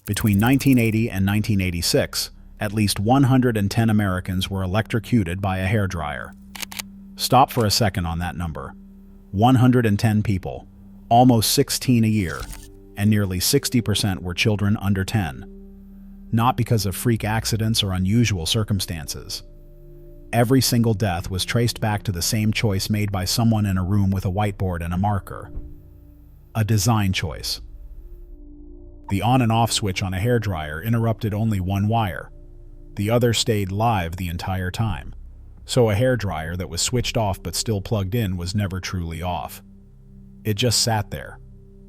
Between 1980 and 1986, at least 110 Americans were electrocuted by a hairdryer. Stop for a second on that number. 110 people, almost 16 a year, and nearly 60% were children under 10. Not because of freak accidents or unusual circumstances. Every single death was traced back to the same choice made by someone in a room with a whiteboard and a marker. A design choice. The on and off switch on a hairdryer interrupted only one wire. The other stayed live the entire time. So a hairdryer that was switched off but still plugged in was never truly off. It just sat there,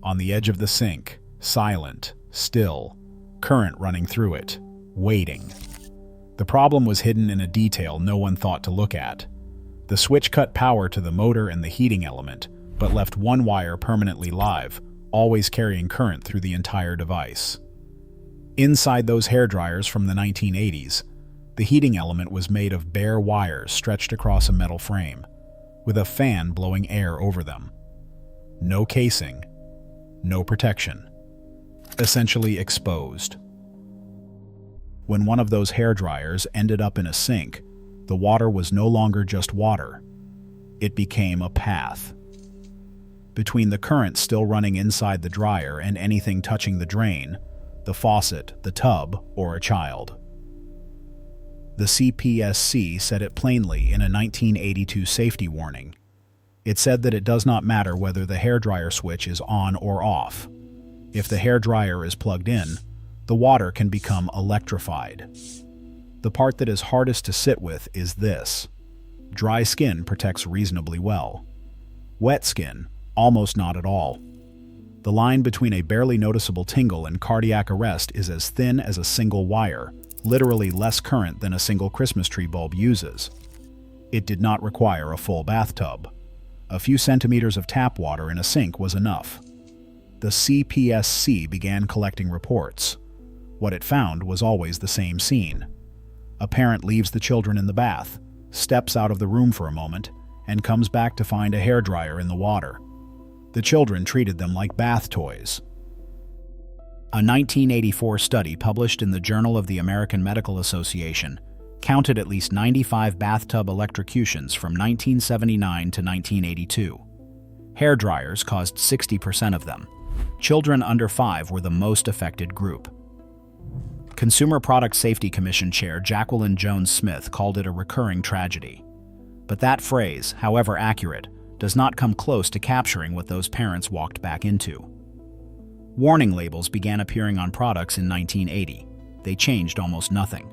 on the edge of the sink, silent, still, current running through it, waiting. The problem was hidden in a detail no one thought to look at. The switch cut power to the motor and the heating element, but left one wire permanently live, always carrying current through the entire device. Inside those hairdryers from the 1980s, the heating element was made of bare wires stretched across a metal frame, with a fan blowing air over them. No casing, no protection. Essentially exposed. When one of those hairdryers ended up in a sink, the water was no longer just water. It became a path. Between the current still running inside the dryer and anything touching the drain, the faucet, the tub, or a child. The CPSC said it plainly in a 1982 safety warning. It said that it does not matter whether the hairdryer switch is on or off. If the hairdryer is plugged in, the water can become electrified. The part that is hardest to sit with is this. Dry skin protects reasonably well. Wet skin, almost not at all. The line between a barely noticeable tingle and cardiac arrest is as thin as a single wire, literally less current than a single Christmas tree bulb uses. It did not require a full bathtub. A few centimeters of tap water in a sink was enough. The CPSC began collecting reports. What it found was always the same scene. A parent leaves the children in the bath, steps out of the room for a moment, and comes back to find a hairdryer in the water. The children treated them like bath toys. A 1984 study published in the Journal of the American Medical Association counted at least 95 bathtub electrocutions from 1979 to 1982. Hairdryers caused 60% of them. Children under 5 were the most affected group. Consumer Product Safety Commission Chair Jacqueline Jones Smith called it a recurring tragedy. But that phrase, however accurate, does not come close to capturing what those parents walked back into. Warning labels began appearing on products in 1980. They changed almost nothing.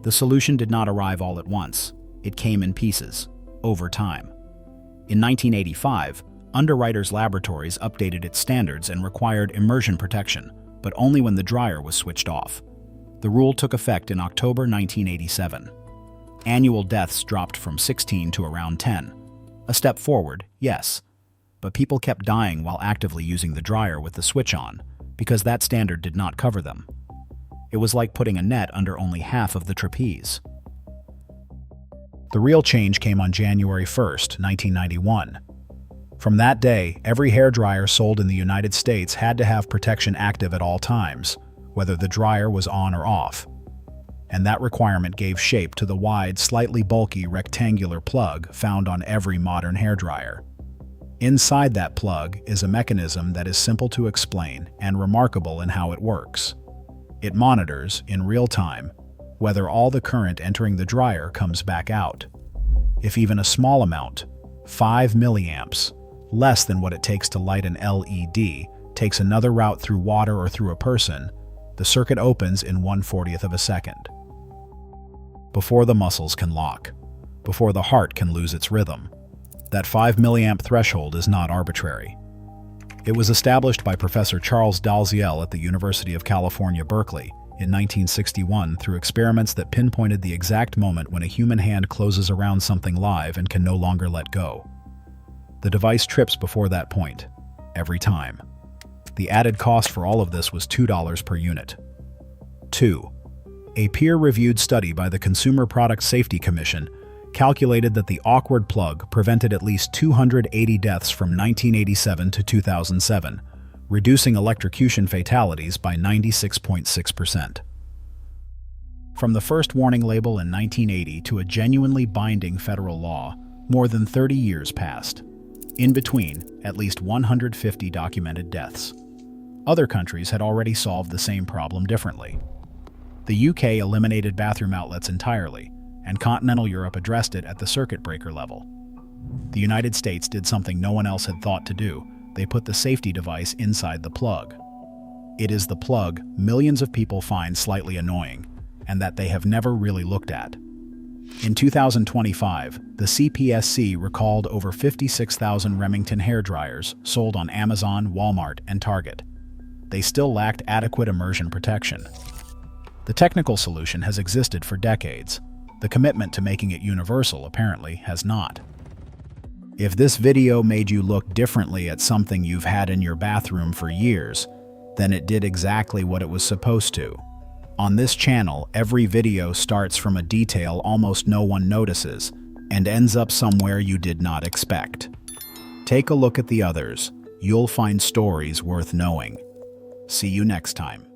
The solution did not arrive all at once. It came in pieces, over time. In 1985, Underwriters Laboratories updated its standards and required immersion protection, but only when the dryer was switched off. The rule took effect in October 1987. Annual deaths dropped from 16 to around 10. A step forward, yes, but people kept dying while actively using the dryer with the switch on, because that standard did not cover them. It was like putting a net under only half of the trapeze. The real change came on January 1st, 1991. From that day, every hairdryer sold in the United States had to have protection active at all times, whether the dryer was on or off. And that requirement gave shape to the wide, slightly bulky rectangular plug found on every modern hairdryer. Inside that plug is a mechanism that is simple to explain and remarkable in how it works. It monitors, in real time, whether all the current entering the dryer comes back out. If even a small amount, 5 milliamps, less than what it takes to light an LED, takes another route through water or through a person, the circuit opens in 1/40th of a second. Before the muscles can lock, before the heart can lose its rhythm. That 5 milliamp threshold is not arbitrary. It was established by Professor Charles Dalziel at the University of California, Berkeley, in 1961 through experiments that pinpointed the exact moment when a human hand closes around something live and can no longer let go. The device trips before that point, every time. The added cost for all of this was $2 per unit. 2. A peer-reviewed study by the Consumer Product Safety Commission calculated that the awkward plug prevented at least 280 deaths from 1987 to 2007, reducing electrocution fatalities by 96.6%. From the first warning label in 1980 to a genuinely binding federal law, more than 30 years passed. In between, at least 150 documented deaths. Other countries had already solved the same problem differently. The UK eliminated bathroom outlets entirely, and continental Europe addressed it at the circuit breaker level. The United States did something no one else had thought to do. They put the safety device inside the plug. It is the plug millions of people find slightly annoying, and that they have never really looked at. In 2025, the CPSC recalled over 56,000 Remington hairdryers sold on Amazon, Walmart, and Target. They still lacked adequate immersion protection. The technical solution has existed for decades. The commitment to making it universal apparently has not. If this video made you look differently at something you've had in your bathroom for years, then it did exactly what it was supposed to. On this channel, every video starts from a detail almost no one notices and ends up somewhere you did not expect. Take a look at the others. You'll find stories worth knowing. See you next time.